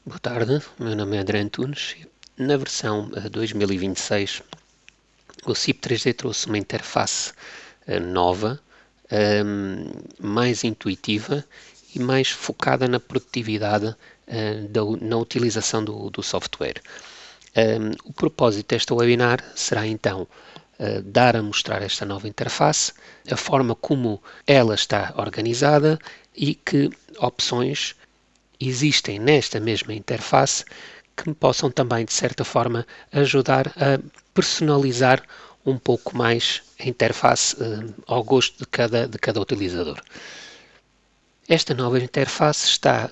Boa tarde, meu nome é André Antunes. Na versão 2026, o CIP 3D trouxe uma interface nova, mais intuitiva e mais focada na produtividade na utilização do software. O propósito desta webinar será então dar a mostrar esta nova interface, a forma como ela está organizada e que opções existem nesta mesma interface que me possam também, de certa forma, ajudar a personalizar um pouco mais a interface ao gosto de cada utilizador. Esta nova interface está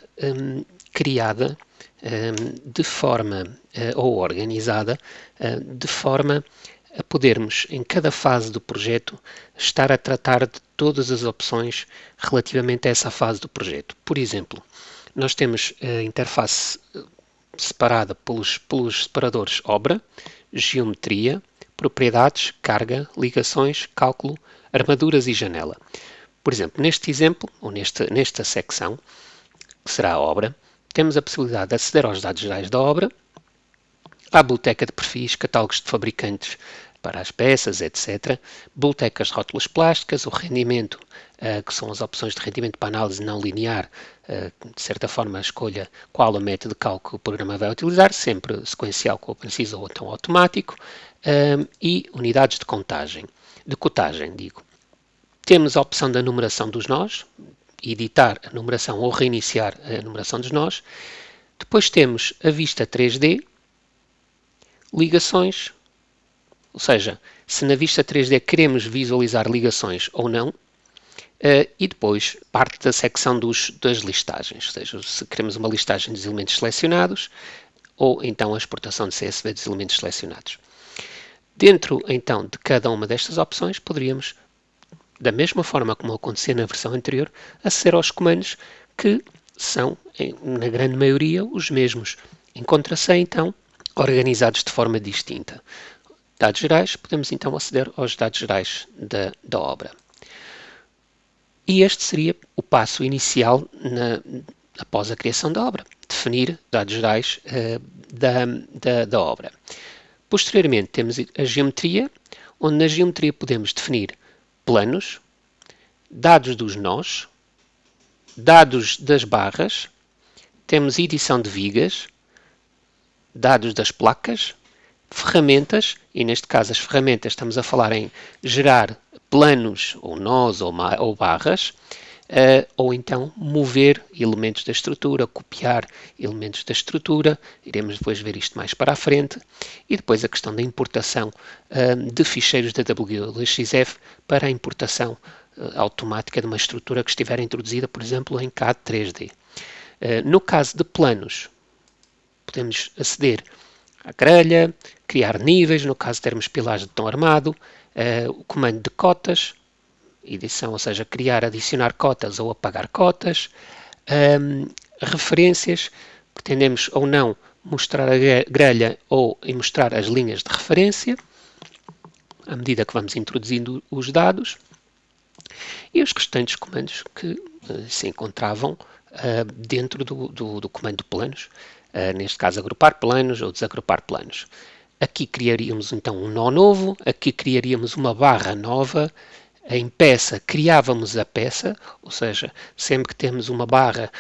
criada de forma ou organizada de forma a podermos, em cada fase do projeto, estar a tratar de todas as opções relativamente a essa fase do projeto. Por exemplo, nós temos a interface separada pelos separadores obra, geometria, propriedades, carga, ligações, cálculo, armaduras e janela. Por exemplo, neste exemplo, ou nesta secção, que será a obra, temos a possibilidade de aceder aos dados gerais da obra, à biblioteca de perfis, catálogos de fabricantes para as peças, etc. Bibliotecas de rótulas plásticas, o rendimento, que são as opções de rendimento para análise não linear, de certa forma a escolha qual o método de cálculo o programa vai utilizar, sempre sequencial com o preciso ou então automático, e unidades de cotagem. Temos a opção da numeração dos nós, editar a numeração ou reiniciar a numeração dos nós. Depois temos a vista 3D, ligações, ou seja, se na vista 3D queremos visualizar ligações ou não, e depois parte da secção das listagens, ou seja, se queremos uma listagem dos elementos selecionados ou então a exportação de CSV dos elementos selecionados. Dentro então de cada uma destas opções poderíamos, da mesma forma como acontecia na versão anterior, aceder aos comandos que são, na grande maioria, os mesmos. Encontra-se então organizados de forma distinta. Dados gerais, podemos então aceder aos dados gerais da obra. E este seria o passo inicial após a criação da obra, definir dados gerais da obra. Posteriormente temos a geometria, onde na geometria podemos definir planos, dados dos nós, dados das barras, temos edição de vigas, dados das placas, ferramentas, e neste caso as ferramentas estamos a falar em gerar planos ou nós ou barras, ou então mover elementos da estrutura, copiar elementos da estrutura, iremos depois ver isto mais para a frente, e depois a questão da importação de ficheiros da W2XF para a importação automática de uma estrutura que estiver introduzida, por exemplo, em CAD 3D. No caso de planos, podemos aceder à grelha, criar níveis, no caso de termos pilares de tom armado, o comando de cotas, edição, ou seja, criar, adicionar cotas ou apagar cotas, referências, pretendemos ou não mostrar a grelha ou mostrar as linhas de referência, à medida que vamos introduzindo os dados, e os restantes comandos que se encontravam dentro do comando de planos, neste caso agrupar planos ou desagrupar planos. Aqui criaríamos então um nó novo, aqui criaríamos uma barra nova, em peça criávamos a peça, ou seja, sempre que temos uma barra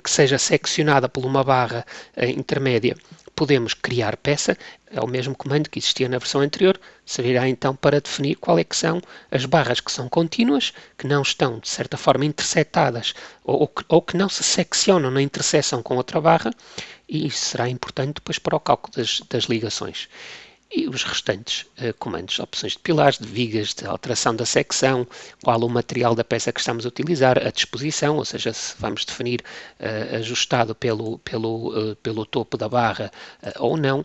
que seja seccionada por uma barra intermédia, podemos criar peça, é o mesmo comando que existia na versão anterior, servirá então para definir qual é que são as barras que são contínuas, que não estão de certa forma intersetadas ou que não se seccionam na interseção com outra barra, e isso será importante depois para o cálculo das ligações. E os restantes comandos, opções de pilares, de vigas, de alteração da secção, qual o material da peça que estamos a utilizar, a disposição, ou seja, se vamos definir ajustado pelo topo da barra ou não.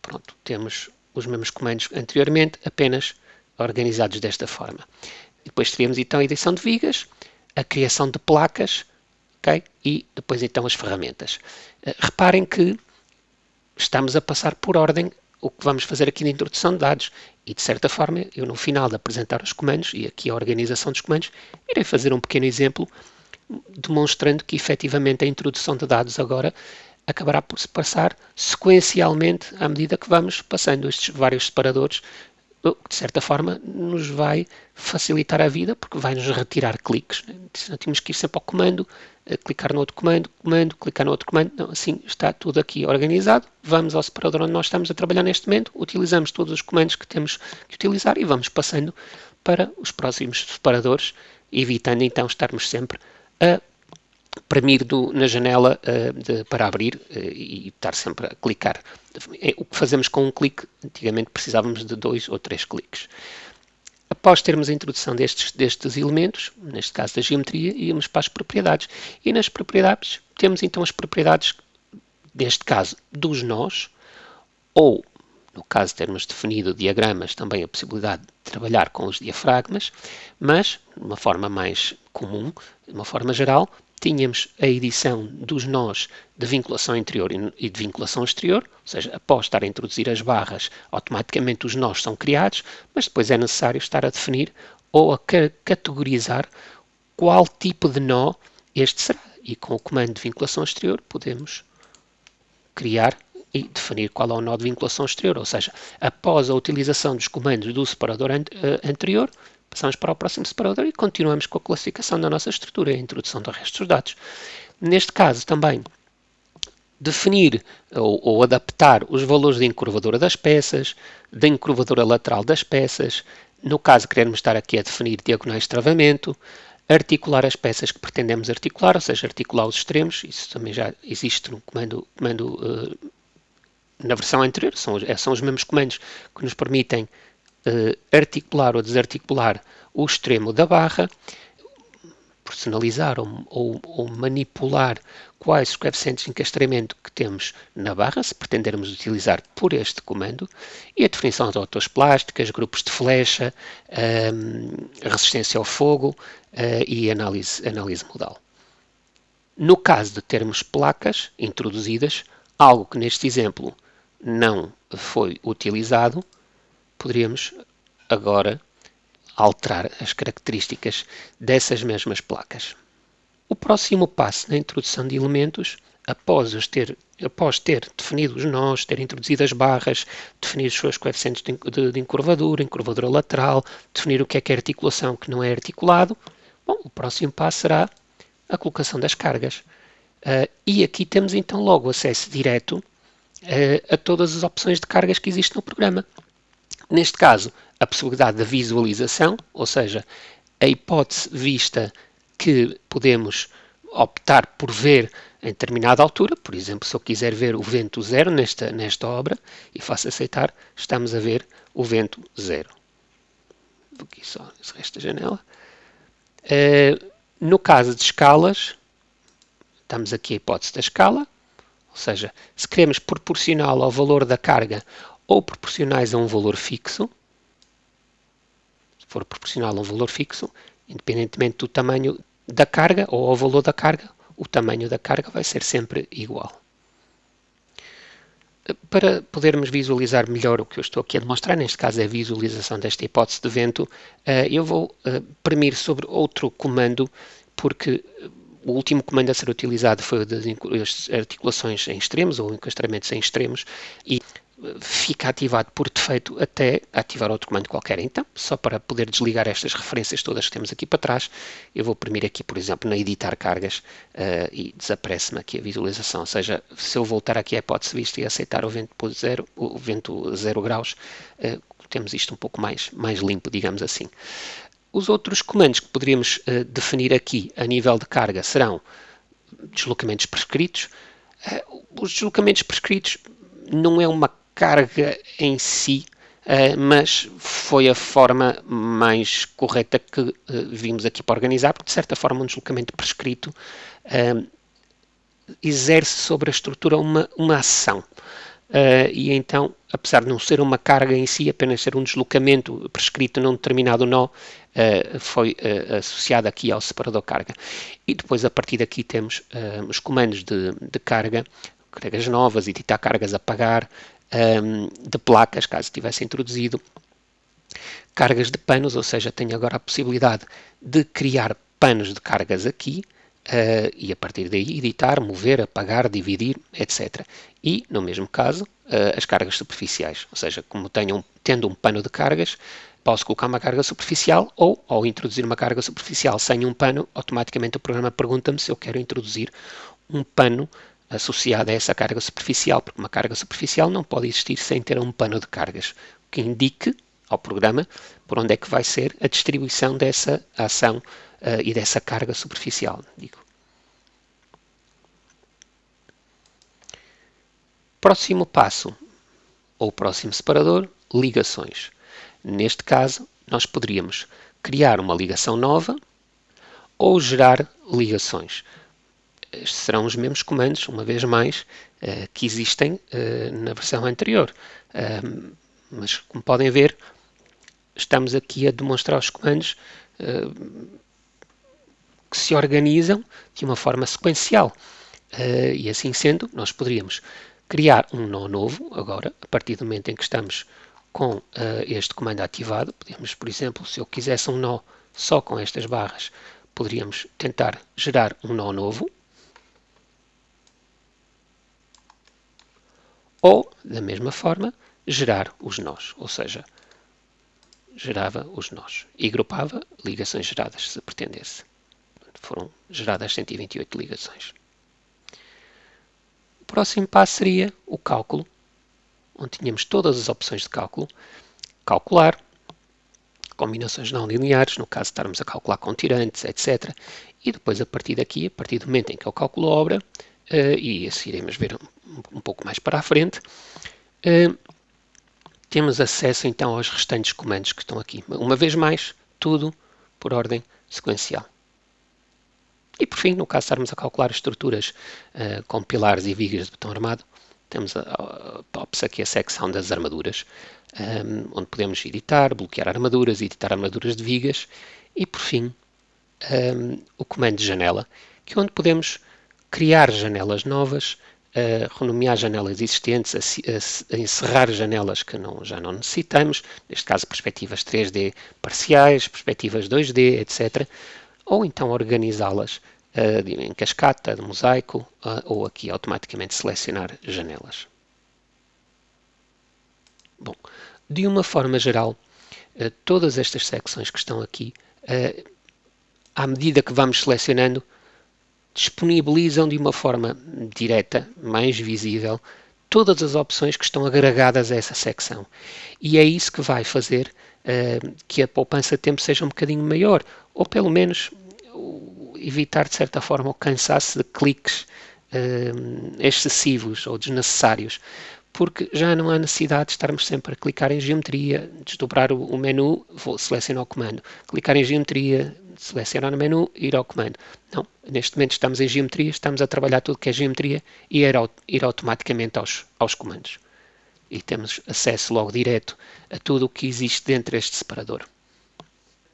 Pronto, temos os mesmos comandos anteriormente, apenas organizados desta forma. Depois teríamos então a edição de vigas, a criação de placas, okay? E depois então as ferramentas. Reparem que estamos a passar por ordem o que vamos fazer aqui na introdução de dados e, de certa forma, eu no final de apresentar os comandos e aqui a organização dos comandos, irei fazer um pequeno exemplo demonstrando que efetivamente a introdução de dados agora acabará por se passar sequencialmente à medida que vamos passando estes vários separadores, o que de certa forma nos vai facilitar a vida, porque vai nos retirar cliques. Não temos que ir sempre ao comando, clicar no outro comando, clicar no outro comando. Não, assim está tudo aqui organizado. Vamos ao separador onde nós estamos a trabalhar neste momento, utilizamos todos os comandos que temos que utilizar e vamos passando para os próximos separadores, evitando então estarmos sempre a premir na janela para abrir e estar sempre a clicar. O que fazemos com um clique, antigamente precisávamos de 2 ou 3 cliques. Após termos a introdução destes elementos, neste caso da geometria, íamos para as propriedades. E nas propriedades, temos então as propriedades, neste caso, dos nós, ou, no caso de termos definido diagramas, também a possibilidade de trabalhar com os diafragmas, mas, de uma forma mais comum, de uma forma geral, tínhamos a edição dos nós de vinculação interior e de vinculação exterior, ou seja, após estar a introduzir as barras, automaticamente os nós são criados, mas depois é necessário estar a definir ou a categorizar qual tipo de nó este será. E com o comando de vinculação exterior podemos criar e definir qual é o nó de vinculação exterior, ou seja, após a utilização dos comandos do separador anterior, passamos para o próximo separador e continuamos com a classificação da nossa estrutura e a introdução do resto dos dados. Neste caso também, definir ou adaptar os valores de encurvadura das peças, da encurvadura lateral das peças, no caso queremos estar aqui a definir diagonais de travamento, articular as peças que pretendemos articular, ou seja, articular os extremos, isso também já existe no comando na versão anterior, são os mesmos comandos que nos permitem articular ou desarticular o extremo da barra, personalizar ou manipular quais os coeficientes de encastramento que temos na barra, se pretendermos utilizar por este comando, e a definição de autores plásticas, grupos de flecha, resistência ao fogo e análise modal. No caso de termos placas introduzidas, algo que neste exemplo não foi utilizado, poderíamos agora alterar as características dessas mesmas placas. O próximo passo na introdução de elementos, após ter definido os nós, ter introduzido as barras, definir os seus coeficientes de encurvadura lateral, definir o que é articulação, o que não é articulado, bom, o próximo passo será a colocação das cargas. E aqui temos então logo acesso direto a todas as opções de cargas que existem no programa. Neste caso, a possibilidade da visualização, ou seja, a hipótese vista que podemos optar por ver em determinada altura, por exemplo, se eu quiser ver o vento zero nesta obra e faço aceitar, estamos a ver o vento zero. Vou aqui só esse resto da janela. No caso de escalas, estamos aqui a hipótese da escala, ou seja, se queremos proporcional ao valor da carga ou proporcionais a um valor fixo, se for proporcional a um valor fixo, independentemente do tamanho da carga ou ao valor da carga, o tamanho da carga vai ser sempre igual. Para podermos visualizar melhor o que eu estou aqui a demonstrar, neste caso é a visualização desta hipótese de vento, eu vou premir sobre outro comando, porque o último comando a ser utilizado foi o das articulações em extremos ou encastramentos em extremos e fica ativado por defeito até ativar outro comando qualquer. Então, só para poder desligar estas referências todas que temos aqui para trás, eu vou premir aqui, por exemplo, na editar cargas e desaparece-me aqui a visualização. Ou seja, se eu voltar aqui à hipótese vista e aceitar o vento 0 graus, temos isto um pouco mais limpo, digamos assim. Os outros comandos que poderíamos definir aqui a nível de carga serão deslocamentos prescritos. Os deslocamentos prescritos não é uma carga em si, mas foi a forma mais correta que vimos aqui para organizar, porque de certa forma um deslocamento prescrito exerce sobre a estrutura uma ação. E então, apesar de não ser uma carga em si, apenas ser um deslocamento prescrito num determinado nó, foi associado aqui ao separador carga. E depois, a partir daqui, temos os comandos de cargas novas, editar cargas, apagar, de placas, caso tivesse introduzido, cargas de panos, ou seja, tenho agora a possibilidade de criar panos de cargas aqui, e a partir daí editar, mover, apagar, dividir, etc. E, no mesmo caso, as cargas superficiais, ou seja, como tendo um pano de cargas, posso colocar uma carga superficial ou, ao introduzir uma carga superficial sem um pano, automaticamente o programa pergunta-me se eu quero introduzir um pano associado a essa carga superficial, porque uma carga superficial não pode existir sem ter um pano de cargas, que indique ao programa por onde é que vai ser a distribuição dessa ação e dessa carga superficial. Próximo passo, ou próximo separador, ligações. Neste caso, nós poderíamos criar uma ligação nova ou gerar ligações. Estes serão os mesmos comandos, uma vez mais, que existem na versão anterior. Mas, como podem ver, estamos aqui a demonstrar os comandos que se organizam de uma forma sequencial. E assim sendo, nós poderíamos criar um nó novo, agora, a partir do momento em que estamos com este comando ativado. Podemos, por exemplo, se eu quisesse um nó só com estas barras, poderíamos tentar gerar um nó novo. Ou, da mesma forma, gerar os nós, ou seja, gerava os nós e grupava ligações geradas, se pretendesse. Foram geradas 128 ligações. O próximo passo seria o cálculo, onde tínhamos todas as opções de cálculo, calcular, combinações não lineares, no caso de estarmos a calcular com tirantes, etc. E depois, a partir daqui, a partir do momento em que eu calculo a obra, e isso iremos ver um pouco mais para a frente, temos acesso então aos restantes comandos que estão aqui. Uma vez mais, tudo por ordem sequencial. E por fim, no caso de estarmos a calcular estruturas com pilares e vigas de betão armado, temos aqui a secção das armaduras, onde podemos editar, bloquear armaduras, editar armaduras de vigas e por fim o comando de janela, que é onde podemos criar janelas novas, renomear janelas existentes, encerrar janelas que já não necessitamos, neste caso perspectivas 3D parciais, perspectivas 2D, etc. Ou então organizá-las em cascata, de mosaico, ou aqui automaticamente selecionar janelas. Bom, de uma forma geral, todas estas secções que estão aqui, à medida que vamos selecionando, disponibilizam de uma forma direta, mais visível, todas as opções que estão agregadas a essa secção. E é isso que vai fazer que a poupança de tempo seja um bocadinho maior, ou pelo menos evitar, de certa forma, o cansaço de cliques excessivos ou desnecessários, porque já não há necessidade de estarmos sempre a clicar em geometria, desdobrar o menu, vou selecionar o comando, clicar em geometria, selecionar o menu, ir ao comando. Não, neste momento estamos em geometria, estamos a trabalhar tudo que é geometria e ir automaticamente aos comandos. E temos acesso logo direto a tudo o que existe dentro deste separador.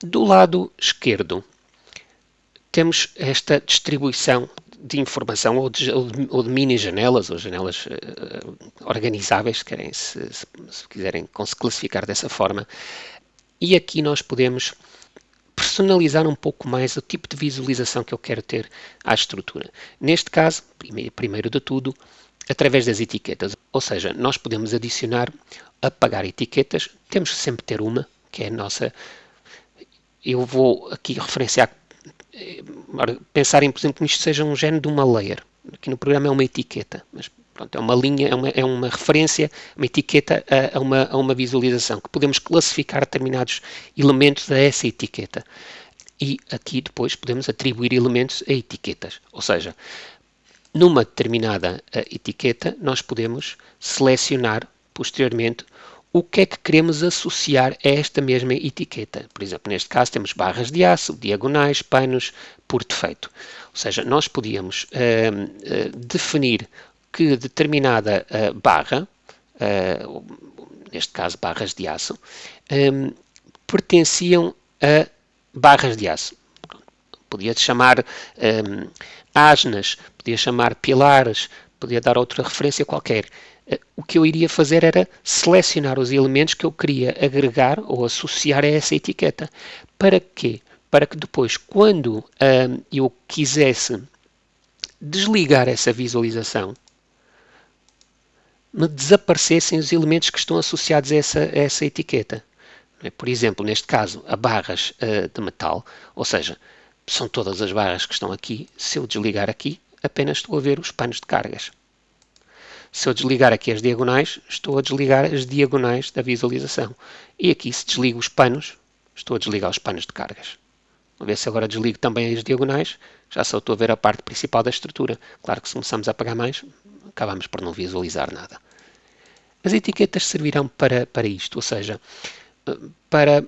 Do lado esquerdo, temos esta distribuição de informação ou de mini janelas ou janelas organizáveis, se quiserem se classificar dessa forma. E aqui nós podemos personalizar um pouco mais o tipo de visualização que eu quero ter à estrutura. Neste caso, primeiro de tudo, através das etiquetas. Ou seja, nós podemos adicionar, apagar etiquetas. Temos que sempre ter uma, que é a nossa. Eu vou aqui referenciar, pensarem, por exemplo, que isto seja um género de uma layer. Aqui no programa é uma etiqueta, mas pronto, é uma linha, é uma referência, uma etiqueta a uma visualização, que podemos classificar determinados elementos a essa etiqueta. E aqui depois podemos atribuir elementos a etiquetas. Ou seja, numa determinada etiqueta, nós podemos selecionar posteriormente o que é que queremos associar a esta mesma etiqueta. Por exemplo, neste caso temos barras de aço, diagonais, panos, por defeito. Ou seja, nós podíamos definir que determinada barra, neste caso barras de aço, pertenciam a barras de aço. Podia chamar asnas, podia chamar pilares, podia dar outra referência qualquer. O que eu iria fazer era selecionar os elementos que eu queria agregar ou associar a essa etiqueta. Para quê? para que depois, quando eu quisesse desligar essa visualização, me desaparecessem os elementos que estão associados a essa etiqueta. Por exemplo, neste caso, a barras de metal, ou seja, são todas as barras que estão aqui. Se eu desligar aqui, apenas estou a ver os panos de cargas. Se eu desligar aqui as diagonais, estou a desligar as diagonais da visualização. E aqui, se desligo os panos, estou a desligar os panos de cargas. Vamos ver se agora desligo também as diagonais, já só estou a ver a parte principal da estrutura. Claro que se começamos a apagar mais, acabamos por não visualizar nada. As etiquetas servirão para isto, ou seja, para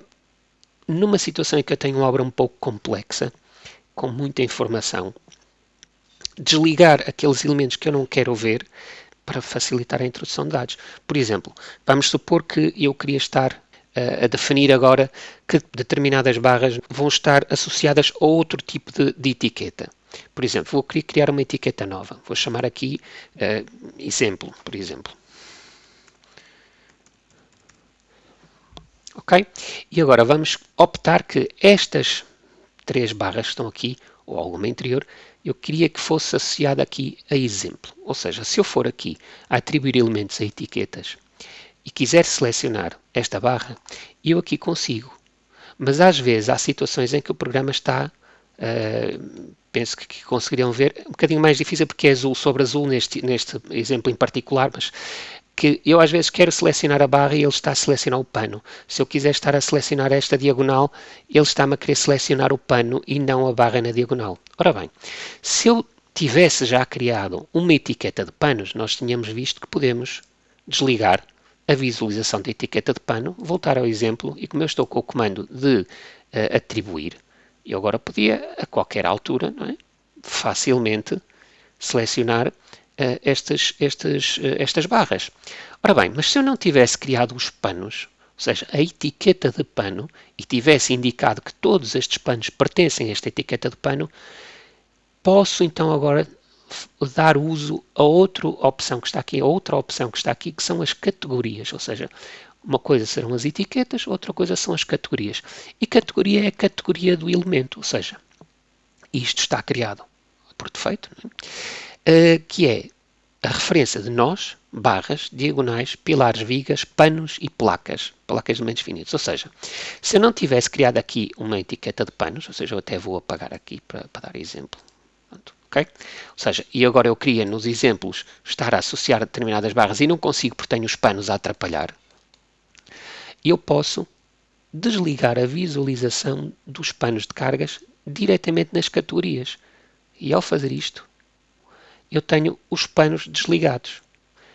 numa situação em que eu tenho uma obra um pouco complexa, com muita informação, desligar aqueles elementos que eu não quero ver para facilitar a introdução de dados. Por exemplo, vamos supor que eu queria estar a definir agora que determinadas barras vão estar associadas a outro tipo de etiqueta. Por exemplo, vou querer criar uma etiqueta nova. Vou chamar aqui exemplo, por exemplo. Ok? E agora vamos optar que estas 3 barras que estão aqui, ou alguma interior, eu queria que fosse associada aqui a exemplo. Ou seja, se eu for aqui a atribuir elementos a etiquetas e quiser selecionar esta barra, eu aqui consigo. Mas às vezes há situações em que o programa está, penso que conseguiriam ver, um bocadinho mais difícil porque é azul sobre azul neste exemplo em particular, mas que eu às vezes quero selecionar a barra e ele está a selecionar o pano. Se eu quiser estar a selecionar esta diagonal, ele está-me a querer selecionar o pano e não a barra na diagonal. Ora bem, se eu tivesse já criado uma etiqueta de panos, nós tínhamos visto que podemos desligar a visualização da etiqueta de pano, voltar ao exemplo, e como eu estou com o comando de atribuir, eu agora podia, a qualquer altura, não é? Facilmente selecionar estas barras. Ora bem, mas se eu não tivesse criado os panos, ou seja, a etiqueta de pano, e tivesse indicado que todos estes panos pertencem a esta etiqueta de pano, posso então agora dar uso a outra opção que está aqui, que são as categorias, ou seja, uma coisa serão as etiquetas, outra coisa são as categorias. E categoria é a categoria do elemento, ou seja, isto está criado por defeito, que é a referência de nós, barras, diagonais, pilares, vigas, panos e placas de elementos finitos. Ou seja, se eu não tivesse criado aqui uma etiqueta de panos, ou seja, eu até vou apagar aqui para dar exemplo. Okay? Ou seja, e agora eu queria nos exemplos estar a associar determinadas barras e não consigo porque tenho os panos a atrapalhar, eu posso desligar a visualização dos panos de cargas diretamente nas categorias. E ao fazer isto, eu tenho os panos desligados.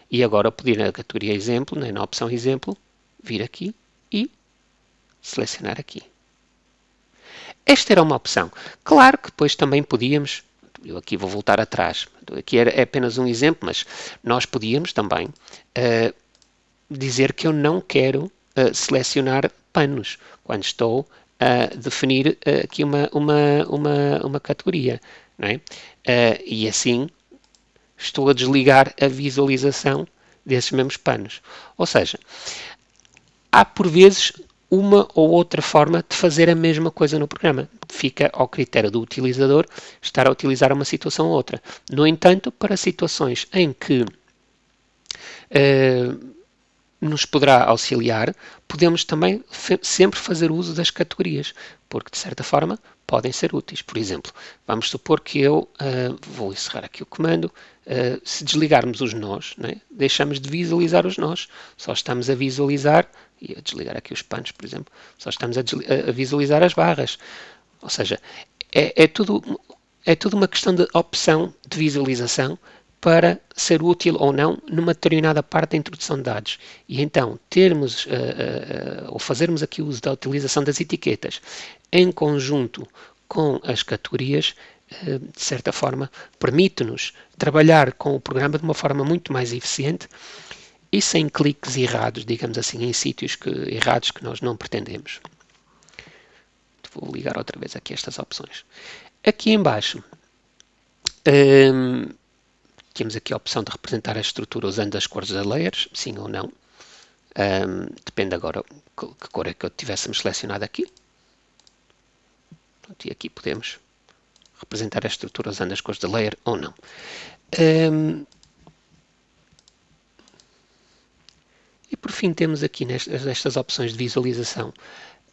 E agora poder na categoria exemplo, na opção exemplo, vir aqui e selecionar aqui. Esta era uma opção. Claro que depois também podíamos, eu aqui vou voltar atrás, aqui é apenas um exemplo, mas nós podíamos também dizer que eu não quero selecionar panos quando estou a definir aqui uma categoria. Não é? E assim estou a desligar a visualização desses mesmos panos. Ou seja, há por vezes uma ou outra forma de fazer a mesma coisa no programa. Fica ao critério do utilizador estar a utilizar uma situação ou outra. No entanto, para situações em que nos poderá auxiliar, podemos também sempre fazer uso das categorias, porque de certa forma podem ser úteis. Por exemplo, vamos supor que eu vou encerrar aqui o comando, se desligarmos os nós, né, deixamos de visualizar os nós, só estamos a visualizar, e a desligar aqui os panos, por exemplo, só estamos a visualizar as barras. Ou seja, é tudo uma questão de opção de visualização para ser útil ou não numa determinada parte da introdução de dados. E então, termos ou fazermos aqui uso da utilização das etiquetas em conjunto com as categorias, de certa forma, permite-nos trabalhar com o programa de uma forma muito mais eficiente e sem cliques errados, digamos assim, em sítios errados que nós não pretendemos. Vou ligar outra vez aqui estas opções. Aqui em baixo, temos aqui a opção de representar a estrutura usando as cores das layers, sim ou não. Depende agora que cor é que eu tivéssemos selecionado aqui. Portanto, e aqui podemos representar a estrutura usando as cores da layer ou não. E por fim temos aqui nestas opções de visualização,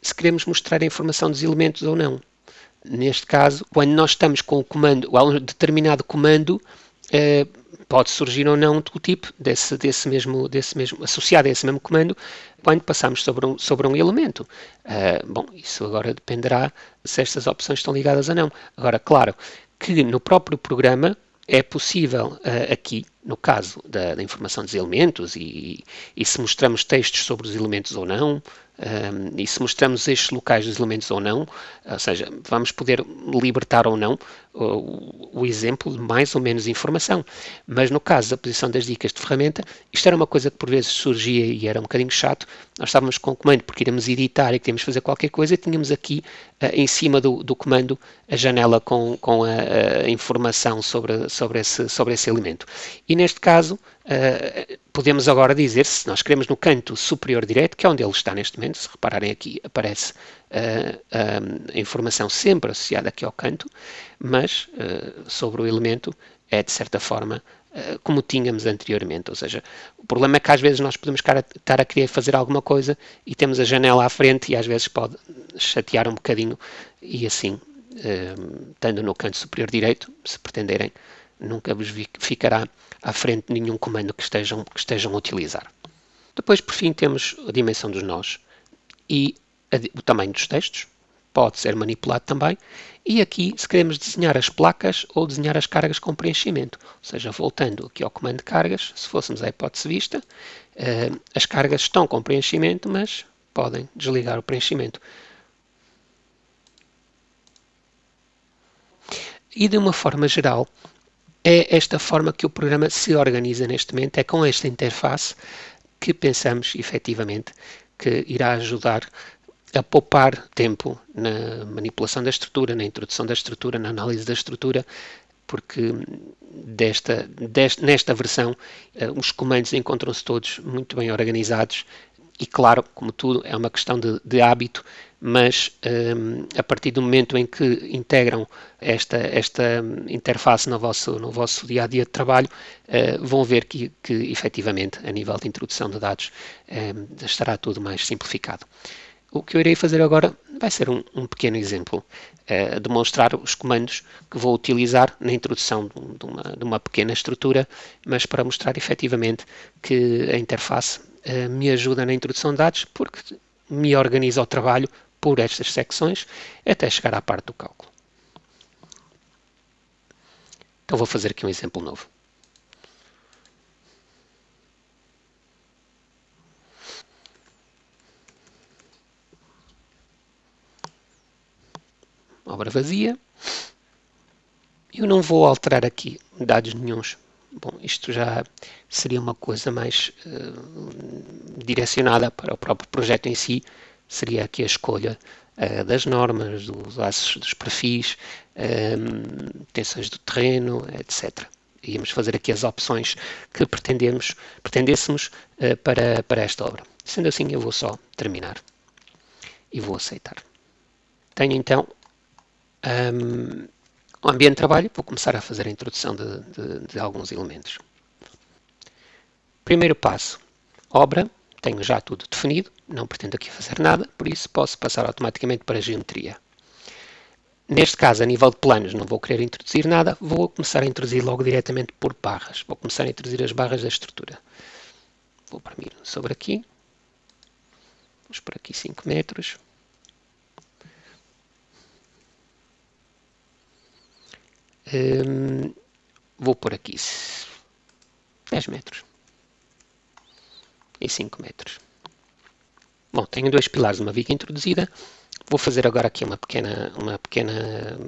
se queremos mostrar a informação dos elementos ou não. Neste caso, quando nós estamos com o comando, ou um determinado comando, pode surgir ou não o tipo desse mesmo, associado a esse mesmo comando, quando passamos sobre um elemento. Bom, isso agora dependerá se estas opções estão ligadas ou não. Agora, claro que no próprio programa é possível aqui, no caso da informação dos elementos e se mostramos textos sobre os elementos ou não, e se mostramos estes locais dos elementos ou não, ou seja, vamos poder libertar ou não o exemplo de mais ou menos informação. Mas no caso da posição das dicas de ferramenta, isto era uma coisa que por vezes surgia e era um bocadinho chato. Nós estávamos com o comando porque queríamos editar e queríamos fazer qualquer coisa e tínhamos aqui em cima do comando a janela com a informação sobre esse elemento. E neste caso, podemos agora dizer, se nós queremos no canto superior direito, que é onde ele está neste momento, se repararem aqui aparece a informação sempre associada aqui ao canto, mas sobre o elemento é de certa forma como tínhamos anteriormente, ou seja, o problema é que às vezes nós podemos estar a querer fazer alguma coisa e temos a janela à frente e às vezes pode chatear um bocadinho e assim, estando no canto superior direito, se pretenderem, nunca vos ficará à frente nenhum comando que estejam a utilizar. Depois, por fim, temos a dimensão dos nós e o tamanho dos textos, pode ser manipulado também, e aqui se queremos desenhar as placas ou desenhar as cargas com preenchimento, ou seja, voltando aqui ao comando de cargas, se fôssemos à hipótese vista, as cargas estão com preenchimento, mas podem desligar o preenchimento. E de uma forma geral, é esta forma que o programa se organiza neste momento, é com esta interface que pensamos efetivamente que irá ajudar a poupar tempo na manipulação da estrutura, na introdução da estrutura, na análise da estrutura, porque nesta versão os comandos encontram-se todos muito bem organizados e claro, como tudo, é uma questão de hábito, mas a partir do momento em que integram esta interface no vosso dia-a-dia de trabalho, vão ver que efetivamente, a nível de introdução de dados, estará tudo mais simplificado. O que eu irei fazer agora vai ser um pequeno exemplo, demonstrar os comandos que vou utilizar na introdução de uma pequena estrutura, mas para mostrar efetivamente que a interface me ajuda na introdução de dados, porque me organiza o trabalho por estas secções até chegar à parte do cálculo. Então vou fazer aqui um exemplo novo. Obra vazia. Eu não vou alterar aqui dados nenhuns. Bom, isto já seria uma coisa mais direcionada para o próprio projeto em si. Seria aqui a escolha das normas, dos aços, dos perfis, tensões do terreno, etc. Íamos fazer aqui as opções que pretendêssemos para esta obra. Sendo assim, eu vou só terminar e vou aceitar. Tenho então o ambiente de trabalho. Vou começar a fazer a introdução de alguns elementos. Primeiro passo, obra. Tenho já tudo definido, não pretendo aqui fazer nada, por isso posso passar automaticamente para a geometria. Neste caso, a nível de planos, não vou querer introduzir nada, vou começar a introduzir logo diretamente por barras. Vou começar a introduzir as barras da estrutura. Vou para mim sobre aqui. Vamos por aqui 5 metros. Vou por aqui 10 metros e 5 metros. Bom, tenho dois pilares, uma viga introduzida. Vou fazer agora aqui uma pequena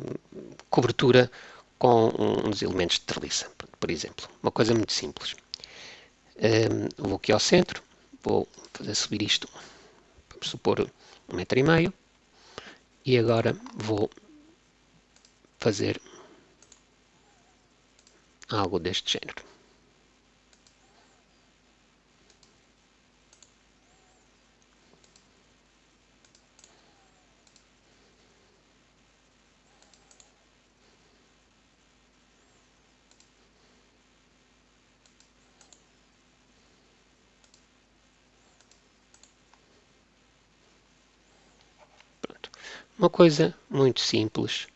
cobertura com uns elementos de treliça, por exemplo. Uma coisa muito simples. Vou aqui ao centro, vou fazer subir isto, vamos supor 1,5 m. E agora vou fazer algo deste género. uma coisa muito simples,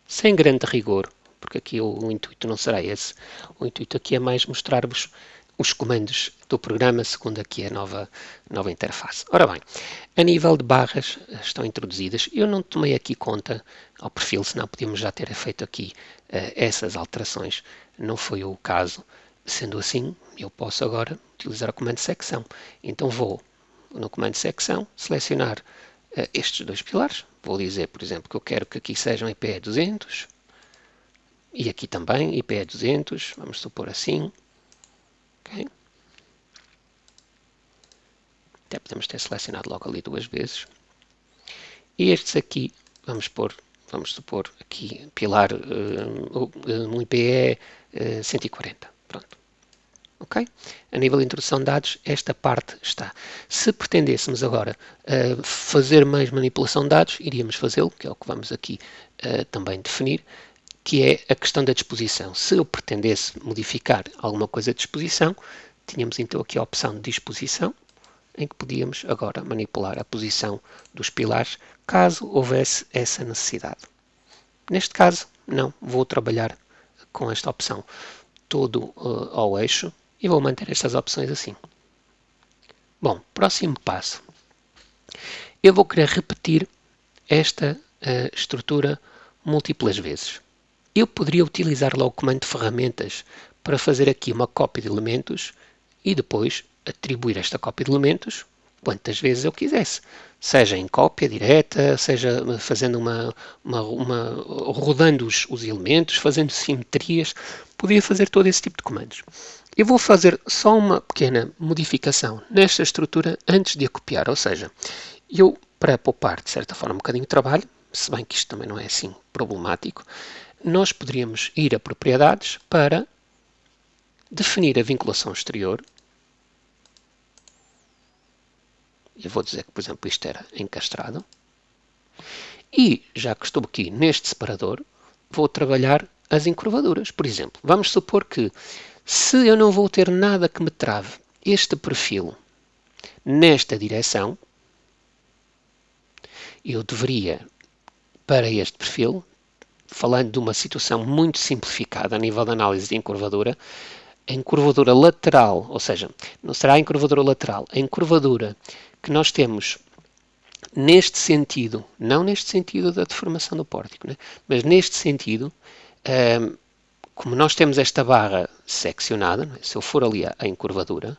sem grande rigor, porque aqui o intuito não será esse. O intuito aqui é mais mostrar-vos os comandos do programa segundo aqui a nova interface. Ora bem, a nível de barras estão introduzidas. Eu não tomei aqui conta ao perfil, senão podíamos já ter feito aqui essas alterações. Não foi o caso. Sendo assim, eu posso agora utilizar o comando secção. Então vou no comando secção, selecionar estes dois pilares. Vou dizer, por exemplo, que eu quero que aqui sejam IPE 200 e aqui também IPE 200. Vamos supor assim. Okay. Até podemos ter selecionado logo ali duas vezes. E estes aqui, vamos supor aqui pilar um IPE 140. Pronto. Ok? A nível de introdução de dados, esta parte está. Se pretendêssemos agora fazer mais manipulação de dados, iríamos fazê-lo, que é o que vamos aqui também definir, que é a questão da disposição. Se eu pretendesse modificar alguma coisa de disposição, tínhamos então aqui a opção de disposição, em que podíamos agora manipular a posição dos pilares, caso houvesse essa necessidade. Neste caso, não, vou trabalhar com esta opção todo ao eixo e vou manter estas opções assim. Bom, próximo passo. Eu vou querer repetir esta estrutura múltiplas vezes. Eu poderia utilizar lá o comando de ferramentas para fazer aqui uma cópia de elementos e depois atribuir esta cópia de elementos quantas vezes eu quisesse. Seja em cópia direta, seja fazendo rodando os elementos, fazendo simetrias, podia fazer todo esse tipo de comandos. Eu vou fazer só uma pequena modificação nesta estrutura antes de a copiar, ou seja, eu, para poupar de certa forma um bocadinho de trabalho, se bem que isto também não é assim problemático, nós poderíamos ir a propriedades para definir a vinculação exterior. Eu vou dizer que, por exemplo, isto era encastrado. E, já que estou aqui neste separador, vou trabalhar as encurvaduras. Por exemplo, vamos supor que, se eu não vou ter nada que me trave este perfil nesta direção, eu deveria, para este perfil, falando de uma situação muito simplificada a nível de análise de encurvadura, a encurvadura lateral, ou seja, não será a encurvadura lateral, a encurvadura que nós temos neste sentido, não neste sentido da deformação do pórtico, né? Mas neste sentido, como nós temos esta barra seccionada, né? Se eu for ali à encurvadura,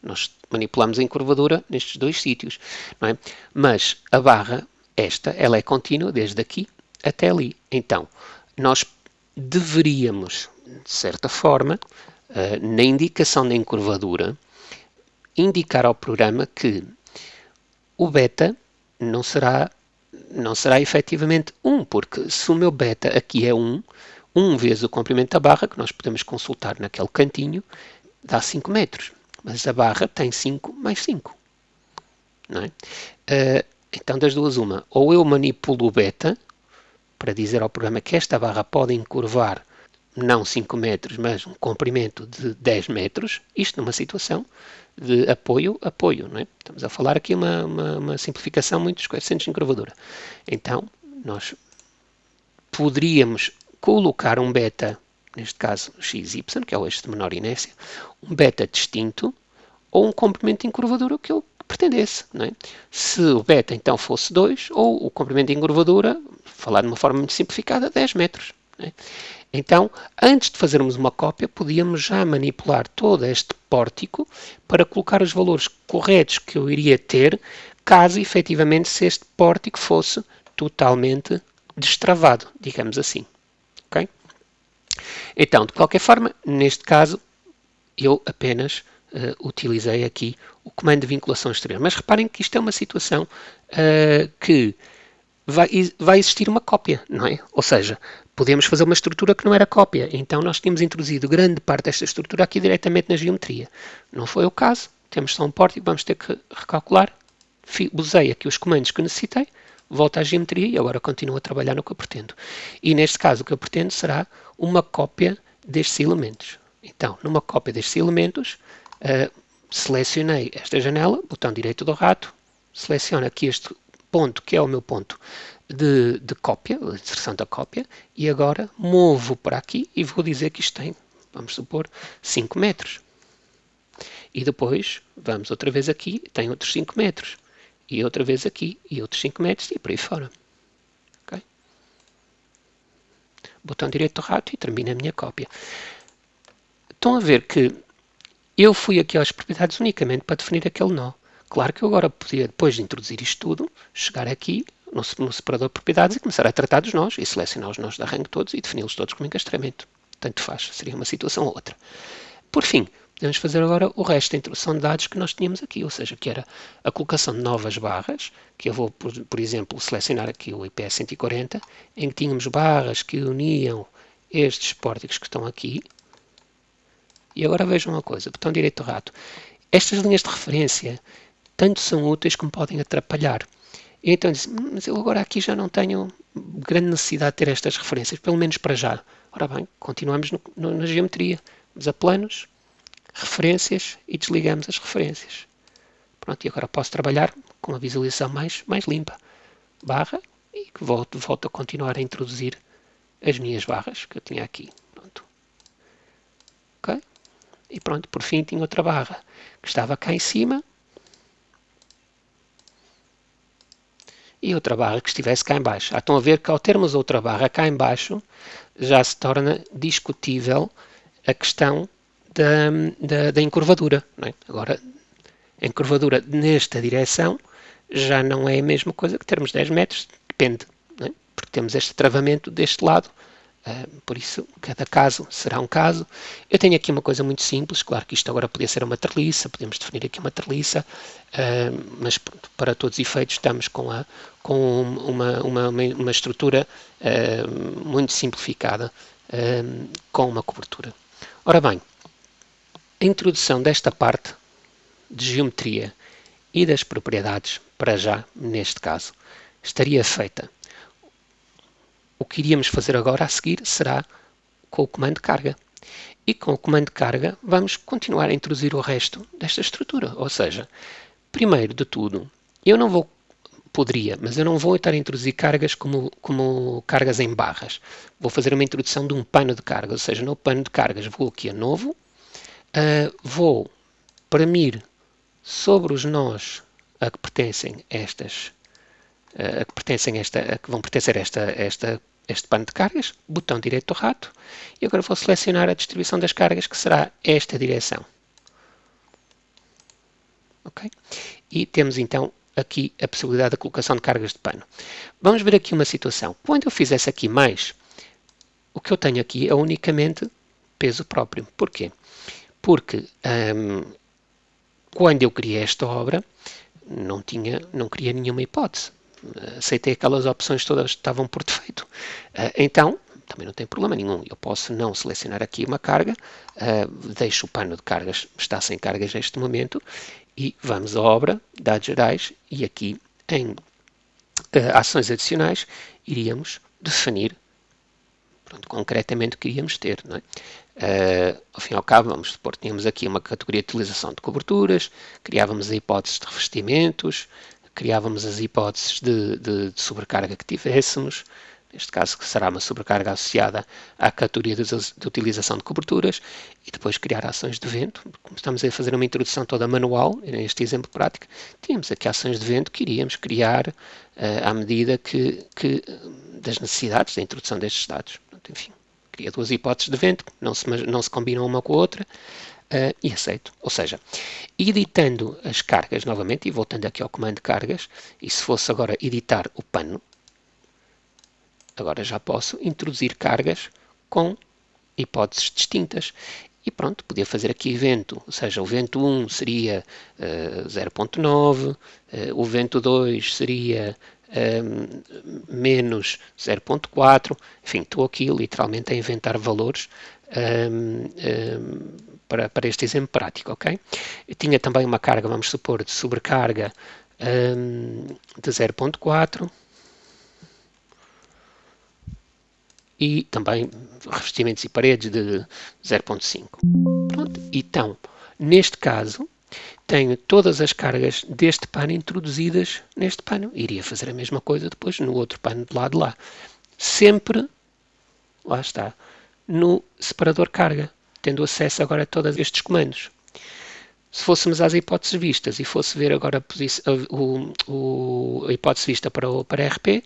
nós manipulamos a encurvadura nestes dois sítios, não é? Mas a barra, ela é contínua desde aqui até ali. Então, nós deveríamos, de certa forma, na indicação da encurvadura, indicar ao programa que o beta não será efetivamente 1, porque se o meu beta aqui é 1 vezes o comprimento da barra, que nós podemos consultar naquele cantinho, dá 5 metros. Mas a barra tem 5 mais 5. Não é? Então, das duas, uma. Ou eu manipulo o beta para dizer ao programa que esta barra pode encurvar não 5 metros, mas um comprimento de 10 metros, isto numa situação de apoio, não é? Estamos a falar aqui uma simplificação muito dos coeficientes de encurvadura. Então, nós poderíamos colocar um beta, neste caso XY, que é o eixo de menor inércia, um beta distinto ou um comprimento de encurvadura que eu pretendesse. Não é? Se o beta então fosse 2, ou o comprimento de encurvadura, falar de uma forma muito simplificada, 10 metros. Não é? Então, antes de fazermos uma cópia, podíamos já manipular todo este pórtico para colocar os valores corretos que eu iria ter, caso efetivamente se este pórtico fosse totalmente destravado, digamos assim. Okay? Então, de qualquer forma, neste caso, eu apenas utilizei aqui o comando de vinculação exterior. Mas reparem que isto é uma situação que vai existir uma cópia, não é? Ou seja, podemos fazer uma estrutura que não era cópia. Então, nós tínhamos introduzido grande parte desta estrutura aqui diretamente na geometria. Não foi o caso. Temos só um pórtico, vamos ter que recalcular. Usei aqui os comandos que necessitei, volto à geometria e agora continuo a trabalhar no que eu pretendo. E neste caso, o que eu pretendo será uma cópia destes elementos. Então, numa cópia destes elementos, selecionei esta janela, botão direito do rato, seleciono aqui este ponto que é o meu ponto de cópia, de inserção da cópia, e agora movo para aqui e vou dizer que isto tem, vamos supor, 5 metros. E depois vamos outra vez aqui, tem outros 5 metros. E outra vez aqui, e outros 5 metros, e por aí fora. Okay? Botão direito do rato e termina a minha cópia. Estão a ver que eu fui aqui às propriedades unicamente para definir aquele nó. Claro que eu agora podia, depois de introduzir isto tudo, chegar aqui no separador de propriedades e começar a tratar dos nós e selecionar os nós de arranque todos e defini-los todos como encastramento. Tanto faz, seria uma situação ou outra. Por fim, podemos fazer agora o resto da introdução de dados que nós tínhamos aqui, ou seja, que era a colocação de novas barras, que eu vou, por exemplo, selecionar aqui o IPS 140, em que tínhamos barras que uniam estes pórticos que estão aqui. E agora vejam uma coisa, botão direito do rato. Estas linhas de referência tanto são úteis como podem atrapalhar. E então disse, mas eu agora aqui já não tenho grande necessidade de ter estas referências, pelo menos para já. Ora bem, continuamos na geometria. Vamos a planos, referências e desligamos as referências. Pronto, e agora posso trabalhar com uma visualização mais limpa. Barra e volto a continuar a introduzir as minhas barras que eu tinha aqui. Pronto. Ok? E pronto, por fim tinha outra barra que estava cá em cima e outra barra que estivesse cá em baixo. Estão a ver que ao termos outra barra cá em baixo já se torna discutível a questão da encurvadura. Não é? Agora, a encurvadura nesta direção já não é a mesma coisa que termos 10 metros, depende, não é? Porque temos este travamento deste lado. Por isso, cada caso será um caso. Eu tenho aqui uma coisa muito simples, claro que isto agora podia ser uma treliça, podemos definir aqui uma treliça, mas pronto, para todos os efeitos estamos com uma estrutura muito simplificada, com uma cobertura. Ora bem, a introdução desta parte de geometria e das propriedades, para já, neste caso, estaria feita. O que iríamos fazer agora a seguir será com o comando de carga. E com o comando de carga vamos continuar a introduzir o resto desta estrutura. Ou seja, primeiro de tudo, poderia, mas eu não vou estar a introduzir cargas como cargas em barras. Vou fazer uma introdução de um pano de cargas, ou seja, no pano de cargas vou aqui a novo, vou premir sobre os nós a que pertencem estas, a que vão pertencer a este pano de cargas, botão direito do rato, e agora vou selecionar a distribuição das cargas, que será esta direção. Ok? E temos então aqui a possibilidade da colocação de cargas de pano. Vamos ver aqui uma situação. Quando eu fizesse aqui mais, o que eu tenho aqui é unicamente peso próprio. Porquê? Porque quando eu criei esta obra, não queria nenhuma hipótese. Aceitei aquelas opções todas que estavam por defeito. Então, também não tem problema nenhum. Eu posso não selecionar aqui uma carga, deixo o pano de cargas, está sem cargas neste momento, e vamos à obra, dados gerais, e aqui em ações adicionais, iríamos definir concretamente o que iríamos ter. Não é? Ao fim e ao cabo, vamos supor que tínhamos aqui uma categoria de utilização de coberturas, criávamos a hipótese de revestimentos, criávamos as hipóteses de sobrecarga que tivéssemos, neste caso que será uma sobrecarga associada à categoria de utilização de coberturas, e depois criar ações de vento. Como estamos a fazer uma introdução toda manual, neste exemplo prático, tínhamos aqui ações de vento que iríamos criar à medida das necessidades da introdução destes dados. Enfim, cria duas hipóteses de vento, não se combinam uma com a outra, e aceito. Ou seja, editando as cargas novamente, e voltando aqui ao comando de cargas, e se fosse agora editar o pano, agora já posso introduzir cargas com hipóteses distintas. E pronto, podia fazer aqui vento, ou seja, o vento 1 seria 0.9, o vento 2 seria menos 0.4, enfim, estou aqui literalmente a inventar valores para este exemplo prático, ok? Eu tinha também uma carga, vamos supor, de sobrecarga de 0.4 e também revestimentos e paredes de 0.5. Pronto, então, neste caso, tenho todas as cargas deste pano introduzidas neste pano. Iria fazer a mesma coisa depois no outro pano do lado de lá. Sempre, lá está, no separador carga, tendo acesso agora a todos estes comandos. Se fôssemos às hipóteses vistas e fosse ver agora a hipótese vista para RP,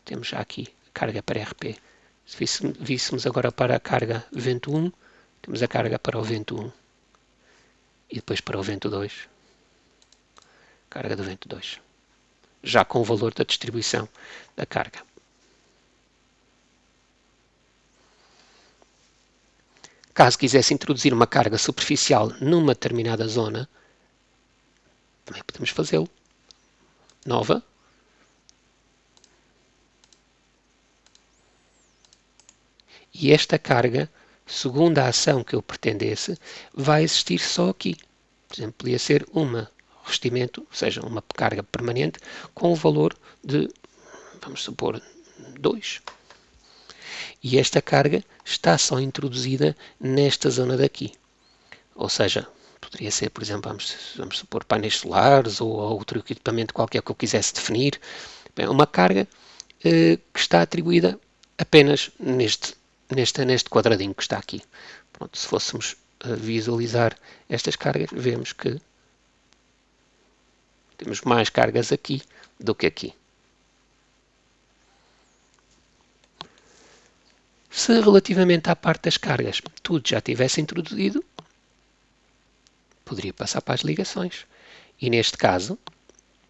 temos já aqui a carga para RP. Se víssemos agora para a carga vento 1, temos a carga para o vento 1 e depois para o vento 2, carga do vento 2, já com o valor da distribuição da carga. Caso quisesse introduzir uma carga superficial numa determinada zona, também podemos fazê-lo. Nova. E esta carga, segundo a ação que eu pretendesse, vai existir só aqui. Por exemplo, podia ser um revestimento, ou seja, uma carga permanente, com o valor de, vamos supor, 2. E esta carga está só introduzida nesta zona daqui. Ou seja, poderia ser, por exemplo, vamos supor painéis solares ou outro equipamento qualquer que eu quisesse definir. Bem, uma carga que está atribuída apenas neste quadradinho que está aqui. Pronto, se fôssemos visualizar estas cargas, vemos que temos mais cargas aqui do que aqui. Se relativamente à parte das cargas tudo já tivesse introduzido, poderia passar para as ligações. E neste caso,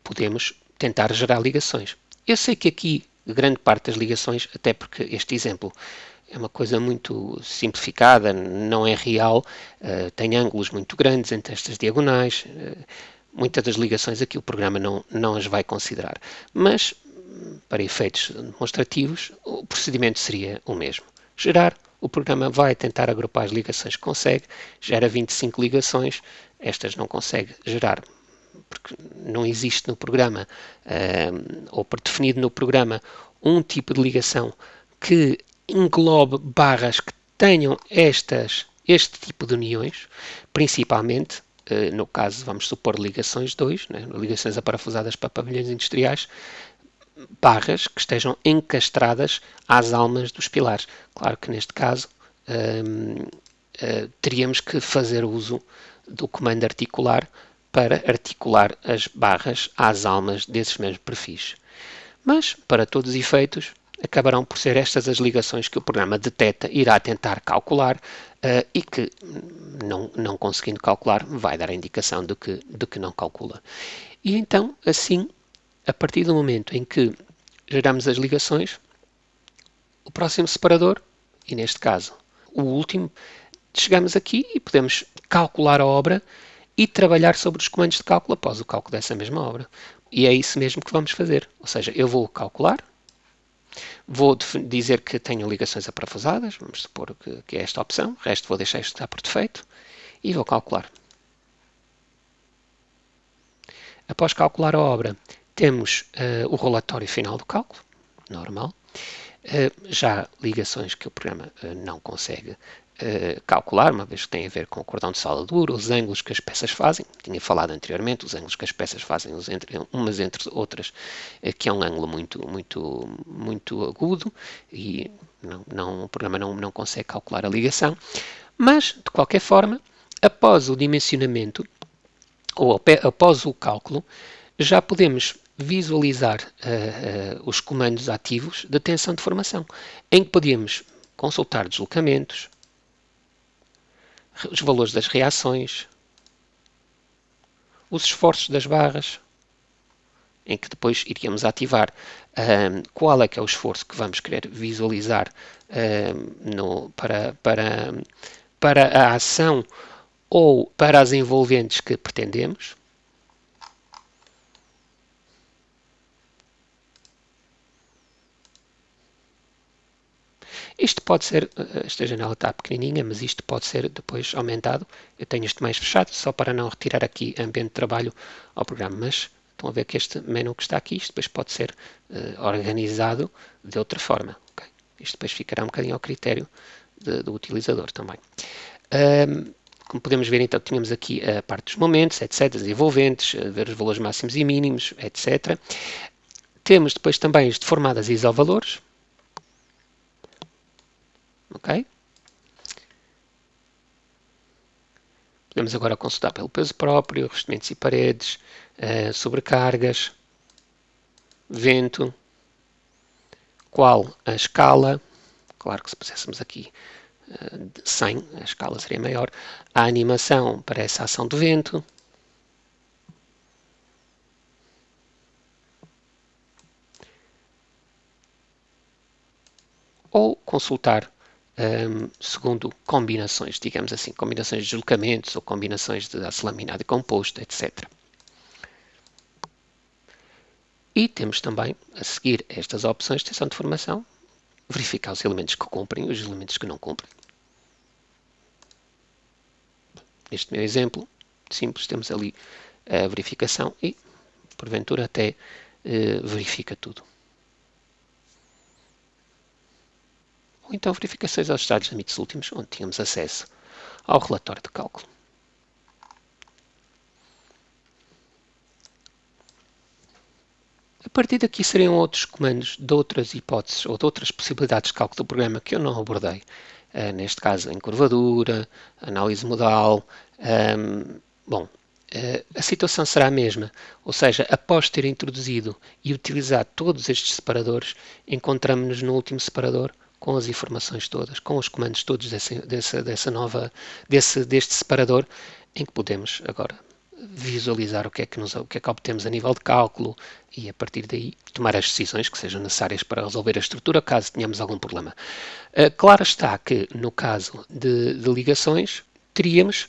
podemos tentar gerar ligações. Eu sei que aqui grande parte das ligações, até porque este exemplo é uma coisa muito simplificada, não é real, tem ângulos muito grandes entre estas diagonais, muitas das ligações aqui o programa não as vai considerar. Mas, para efeitos demonstrativos, o procedimento seria o mesmo. Gerar, o programa vai tentar agrupar as ligações que consegue, gera 25 ligações, estas não consegue gerar, porque não existe no programa, ou predefinido no programa, um tipo de ligação que englobe barras que tenham este tipo de uniões, principalmente, no caso, vamos supor ligações 2, né, ligações aparafusadas para pavilhões industriais, barras que estejam encastradas às almas dos pilares. Claro que neste caso teríamos que fazer uso do comando articular para articular as barras às almas desses mesmos perfis. Mas, para todos os efeitos, acabarão por ser estas as ligações que o programa detecta, irá tentar calcular e que, não conseguindo calcular, vai dar a indicação de que não calcula. E então, assim, a partir do momento em que geramos as ligações, o próximo separador, e neste caso o último, chegamos aqui e podemos calcular a obra e trabalhar sobre os comandos de cálculo após o cálculo dessa mesma obra. E é isso mesmo que vamos fazer. Ou seja, eu vou calcular, vou dizer que tenho ligações aparafusadas, vamos supor que é esta opção, o resto vou deixar isto estar por defeito, e vou calcular. Após calcular a obra, temos o relatório final do cálculo, normal. Já ligações que o programa não consegue calcular, uma vez que tem a ver com o cordão de soldadura, os ângulos que as peças fazem, tinha falado anteriormente, os ângulos que as peças fazem umas entre outras, que é um ângulo muito agudo e o programa não consegue calcular a ligação, mas, de qualquer forma, após o dimensionamento, ou após o cálculo, já podemos visualizar os comandos ativos de tensão de formação, em que podemos consultar deslocamentos, os valores das reações, os esforços das barras, em que depois iríamos ativar qual é que é o esforço que vamos querer visualizar para a ação ou para as envolventes que pretendemos. Isto pode ser, esta janela está pequenininha, mas isto pode ser depois aumentado. Eu tenho isto mais fechado, só para não retirar aqui ambiente de trabalho ao programa, mas estão a ver que este menu que está aqui, isto depois pode ser organizado de outra forma. Isto depois ficará um bocadinho ao critério do utilizador também. Como podemos ver, então, tínhamos aqui a parte dos momentos, etc., dos envolventes, ver os valores máximos e mínimos, etc. Temos depois também os deformadas e isovalores. Ok? Podemos agora consultar pelo peso próprio, revestimentos e paredes, sobrecargas, vento, qual a escala. Claro que se puséssemos aqui 100, a escala seria maior. A animação para essa ação de vento. Ou consultar segundo combinações, digamos assim, combinações de deslocamentos ou combinações de aço laminado e composto, etc. E temos também, a seguir estas opções de extensão de formação, verificar os elementos que cumprem e os elementos que não cumprem. Neste meu exemplo simples, temos ali a verificação e, porventura, até verifica tudo. Ou então verificações aos estados limites últimos, onde tínhamos acesso ao relatório de cálculo. A partir daqui seriam outros comandos de outras hipóteses ou de outras possibilidades de cálculo do programa que eu não abordei. Neste caso, em curvadura, análise modal. Bom, a situação será a mesma, ou seja, após ter introduzido e utilizado todos estes separadores, encontramos-nos no último separador com as informações todas, com os comandos todos deste separador, em que podemos agora visualizar o que é que obtemos a nível de cálculo e, a partir daí, tomar as decisões que sejam necessárias para resolver a estrutura, caso tenhamos algum problema. Claro está que, no caso de ligações, teríamos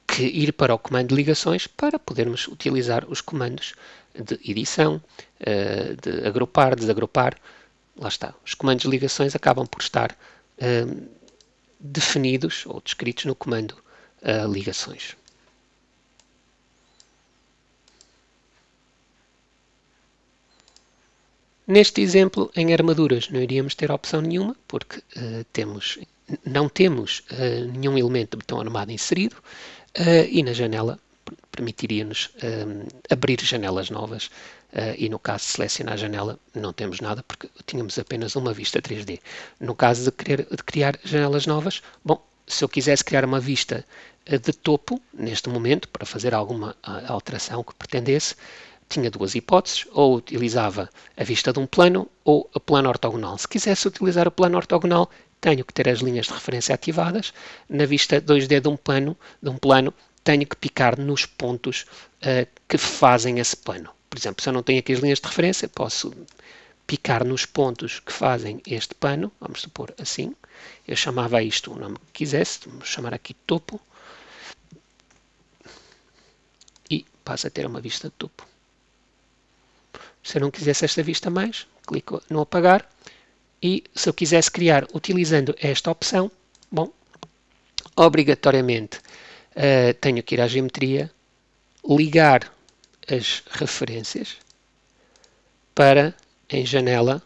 que ir para o comando de ligações para podermos utilizar os comandos de edição, de agrupar, desagrupar. Lá está. Os comandos de ligações acabam por estar definidos ou descritos no comando ligações. Neste exemplo, em armaduras, não iríamos ter opção nenhuma, porque não temos nenhum elemento de betão armado inserido, e na janela permitiria-nos abrir janelas novas, e no caso de selecionar a janela não temos nada, porque tínhamos apenas uma vista 3D. No caso de criar janelas novas, bom, se eu quisesse criar uma vista de topo, neste momento, para fazer alguma alteração que pretendesse, tinha duas hipóteses, ou utilizava a vista de um plano ou a plano ortogonal. Se quisesse utilizar o plano ortogonal, tenho que ter as linhas de referência ativadas. Na vista 2D de um plano, tenho que picar nos pontos que fazem esse plano. Por exemplo, se eu não tenho aqui as linhas de referência, posso picar nos pontos que fazem este plano. Vamos supor assim. Eu chamava isto o nome que quisesse. Vamos chamar aqui topo. E passa a ter uma vista de topo. Se eu não quisesse esta vista mais, clico no apagar. E se eu quisesse criar utilizando esta opção, bom, obrigatoriamente tenho que ir à geometria, ligar as referências para, em janela,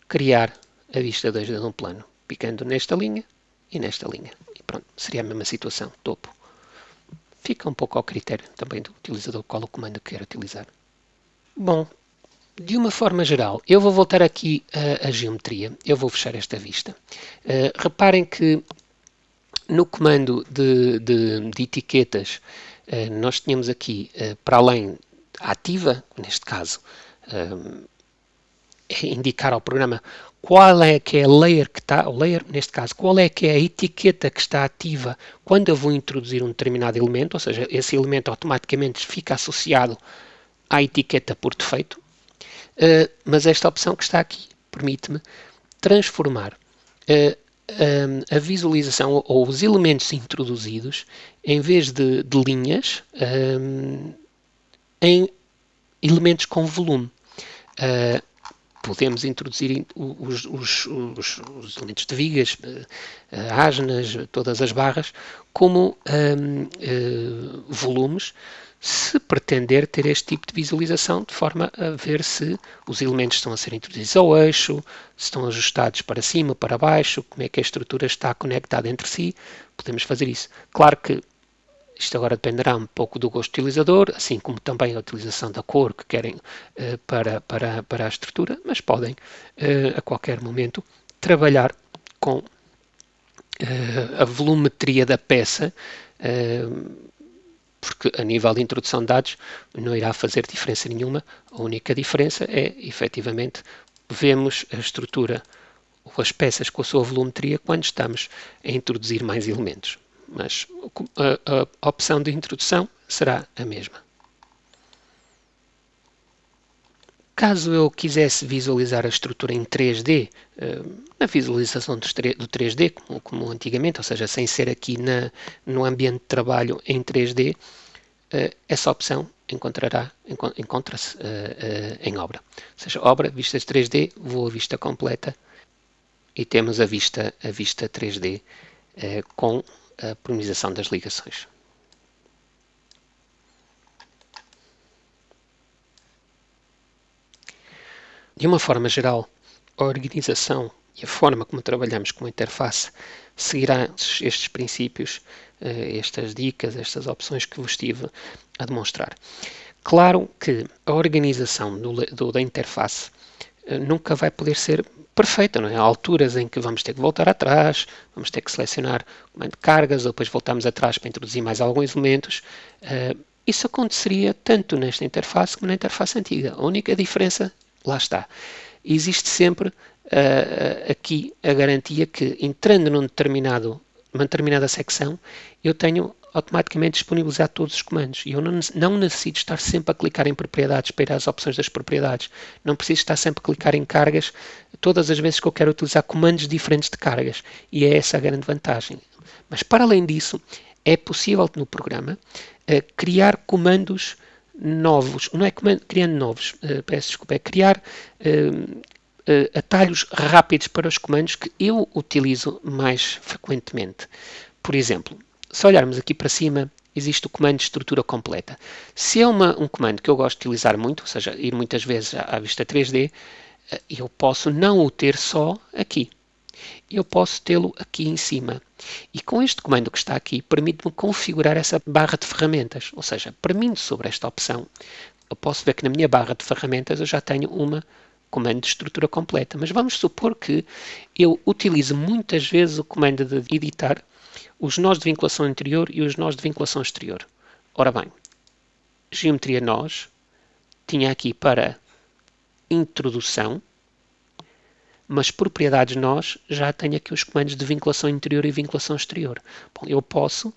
criar a vista 2D de um plano, picando nesta linha e nesta linha. E pronto, seria a mesma situação, topo. Fica um pouco ao critério também do utilizador qual o comando que quer utilizar. Bom, de uma forma geral, eu vou voltar aqui à geometria, eu vou fechar esta vista. Reparem que no comando de etiquetas, nós tínhamos aqui, para além ativa, neste caso, indicar ao programa qual é que é a layer que está, o layer, neste caso, qual é que é a etiqueta que está ativa quando eu vou introduzir um determinado elemento, ou seja, esse elemento automaticamente fica associado à etiqueta por defeito, mas esta opção que está aqui permite-me transformar a visualização ou os elementos introduzidos, em vez de linhas, em elementos com volume. Podemos introduzir os elementos de vigas, asnas, todas as barras, como volumes, se pretender ter este tipo de visualização, de forma a ver se os elementos estão a ser introduzidos ao eixo, se estão ajustados para cima, para baixo, como é que a estrutura está conectada entre si, podemos fazer isso. Claro que isto agora dependerá um pouco do gosto do utilizador, assim como também a utilização da cor que querem para a estrutura, mas podem a qualquer momento trabalhar com a volumetria da peça, porque a nível de introdução de dados não irá fazer diferença nenhuma. A única diferença é, efetivamente, vemos a estrutura ou as peças com a sua volumetria quando estamos a introduzir mais elementos. Mas a opção de introdução será a mesma. Caso eu quisesse visualizar a estrutura em 3D, na visualização do 3D, como antigamente, ou seja, sem ser aqui no ambiente de trabalho em 3D, essa opção encontra-se em obra. Ou seja, obra, vistas 3D, vou a vista completa e temos a vista 3D com a premização das ligações. De uma forma geral, a organização e a forma como trabalhamos com a interface seguirá estes princípios, estas dicas, estas opções que vos estive a demonstrar. Claro que a organização da interface nunca vai poder ser perfeita, não é? Há alturas em que vamos ter que voltar atrás, vamos ter que selecionar o comando de cargas, ou depois voltamos atrás para introduzir mais alguns elementos. Isso aconteceria tanto nesta interface como na interface antiga. A única diferença, lá está, existe sempre aqui a garantia que, entrando numa determinada secção, eu tenho automaticamente disponibilizar todos os comandos. E eu não necessito estar sempre a clicar em propriedades para ir às opções das propriedades. Não preciso estar sempre a clicar em cargas todas as vezes que eu quero utilizar comandos diferentes de cargas. E é essa a grande vantagem. Mas, para além disso, é possível no programa criar comandos novos. Não é criando novos, peço desculpa, é criar atalhos rápidos para os comandos que eu utilizo mais frequentemente. Por exemplo, se olharmos aqui para cima, existe o comando de estrutura completa. Se é um comando que eu gosto de utilizar muito, ou seja, ir muitas vezes à vista 3D, eu posso não o ter só aqui. Eu posso tê-lo aqui em cima. E com este comando que está aqui, permite-me configurar essa barra de ferramentas. Ou seja, premindo sobre esta opção, eu posso ver que na minha barra de ferramentas eu já tenho comando de estrutura completa. Mas vamos supor que eu utilizo muitas vezes o comando de editar os nós de vinculação interior e os nós de vinculação exterior. Ora bem, geometria nós, tinha aqui para introdução, mas propriedades nós, já tenho aqui os comandos de vinculação interior e vinculação exterior. Bom, eu posso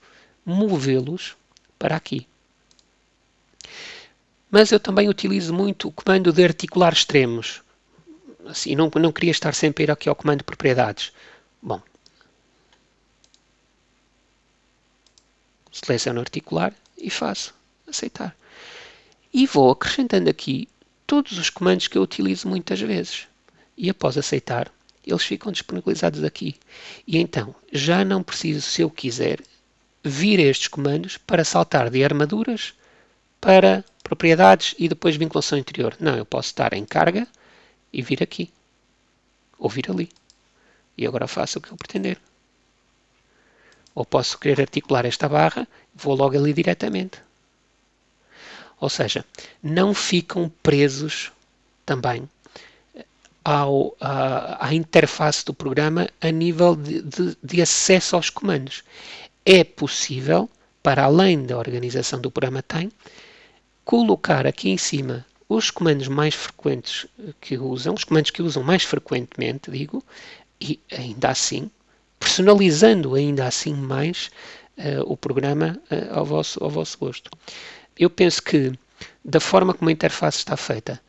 movê-los para aqui. Mas eu também utilizo muito o comando de articular extremos. Assim, não queria estar sempre a ir aqui ao comando de propriedades. Bom, seleciono articular e faço aceitar. E vou acrescentando aqui todos os comandos que eu utilizo muitas vezes. E após aceitar, eles ficam disponibilizados aqui. E então, já não preciso, se eu quiser, vir a estes comandos para saltar de armaduras para propriedades e depois vinculação interior. Não, eu posso estar em carga e vir aqui. Ou vir ali. E agora faço o que eu pretender. Ou posso querer articular esta barra, vou logo ali diretamente. Ou seja, não ficam presos também à interface do programa a nível de acesso aos comandos. É possível, para além da organização do programa tem, colocar aqui em cima os comandos mais frequentes que usam, os comandos que usam mais frequentemente, digo, e ainda assim, personalizando ainda assim mais o programa ao vosso gosto. Eu penso que, da forma como a interface está feita,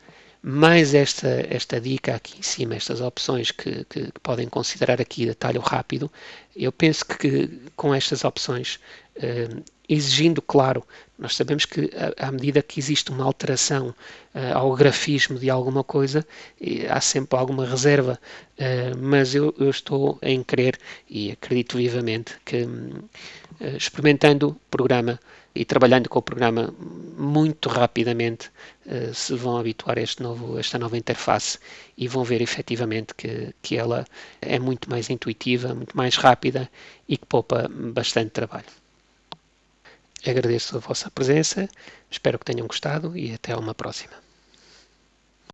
mais esta dica aqui em cima, estas opções que podem considerar aqui de atalho rápido, eu penso que com estas opções, exigindo, claro, nós sabemos que à medida que existe uma alteração ao grafismo de alguma coisa, há sempre alguma reserva, mas eu estou em crer e acredito vivamente que experimentando o programa e trabalhando com o programa muito rapidamente se vão habituar a esta nova interface e vão ver efetivamente que ela é muito mais intuitiva, muito mais rápida e que poupa bastante trabalho. Agradeço a vossa presença, espero que tenham gostado e até uma próxima.